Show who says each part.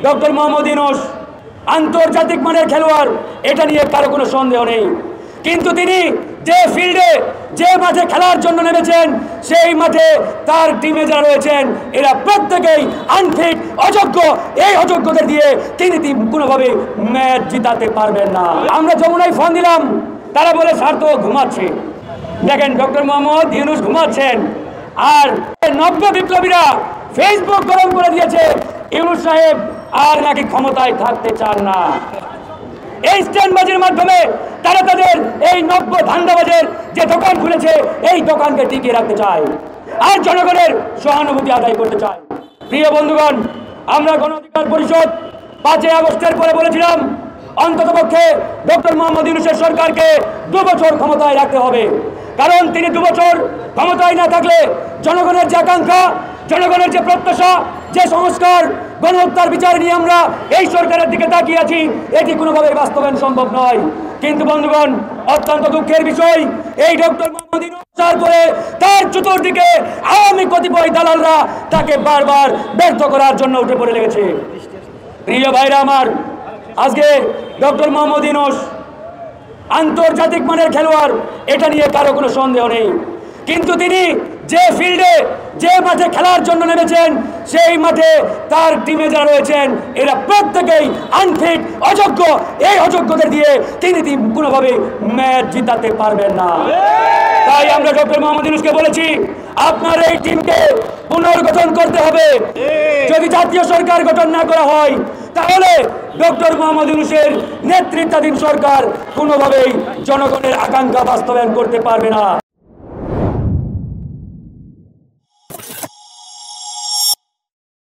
Speaker 1: Doctor Mohammad Yunus আন্তর্জাতিক মানের খেলোয়াড়, এটা নিয়ে কারো কোনো সন্দেহ নেই। কিন্তু তিনি যে ফিল্ডে যে মাঠে খেলার জন্য নেমেছেন, সেই মাঠে তার টিমে যারা রয়েছেন এরা প্রত্যেকেই আনফিট, অযোগ্য। এই অযোগ্যদের দিয়ে তিনি কোনোভাবে ম্যাচ জিতাতে পারবেন না। আমরা যমুনায় ফোন দিলাম, তারা বলে স্যার তো ঘুমাচ্ছে। দেখেন, ডক্টর মোহাম্মদ ইউনূস ঘুমাচ্ছেন, আর নব্য বিপ্লবীরা ফেসবুক গরম করে দিয়েছে ইউনূস সাহেব আর নাকি ক্ষমতায় থাকতে চান না। এই স্ট্যান্ডবাজির মাধ্যমে তারা তাদের এই নব্য ধান্দাবাজের যে দোকান খুলেছে, এই দোকানকে টিকিয়ে রাখতে চায় আর জনগণের সহানুভূতি আদায় করতে চায়। প্রিয় বন্ধুগণ, আমরা গণ অধিকার পরিষদ 5 আগস্টের পরে বলেছিলাম অন্ততপক্ষে ডক্টর মোহাম্মদ ইউনূসের সরকারকে 2 বছর ক্ষমতায় রাখতে হবে। কারণ তিনি 2 বছর ক্ষমতায় না থাকলে জনগণের যে আকাঙ্ক্ষা, জনগণের যে প্রত্যাশা, যে সংস্কার, গণহত্যার বিচার নিয়ে আমরা এই সরকারের দিকে তাকিয়ে আছি, এটি কোনোভাবেই বাস্তবায়ন সম্ভব নয়। কিন্তু বন্ধুগণ, অত্যন্ত দুঃখের বিষয়, এই ডক্টর মোহাম্মদ ইউনূস করে তার চতুর্দিকে আওয়ামী কতিপয় দালালরা তাকে বারবার ব্যর্থ করার জন্য উঠে পড়ে লেগেছে। প্রিয় ভাইরা আমার, আজকে ডক্টর মোহাম্মদ ইউনূস আন্তর্জাতিক মানের খেলোয়াড়, এটা নিয়ে কারো কোনো সন্দেহ নেই। কিন্তু তিনি যে ফিল্ডে যে মাঠে খেলার জন্য নেমেছেন, সেই মাঠে তার টিমে যারা রয়েছেন এরা প্রত্যেকেই আনফিট, অযোগ্য। এই অযোগ্যদের দিয়ে তিনি কোনোভাবে ম্যাচ জিতাতে পারবেন না। তাই আমরা ডক্টর মোহাম্মদ ইউনূসকে বলেছি, আপনার এই টিমকে পুনর্গঠন করতে হবে। যদি জাতীয় সরকার গঠন না করা হয়, তাহলে ডক্টর মোহাম্মদ ইউনূসের নেতৃত্বাধীন সরকার কোনোভাবেই জনগণের আকাঙ্ক্ষা বাস্তবায়ন করতে পারবে না।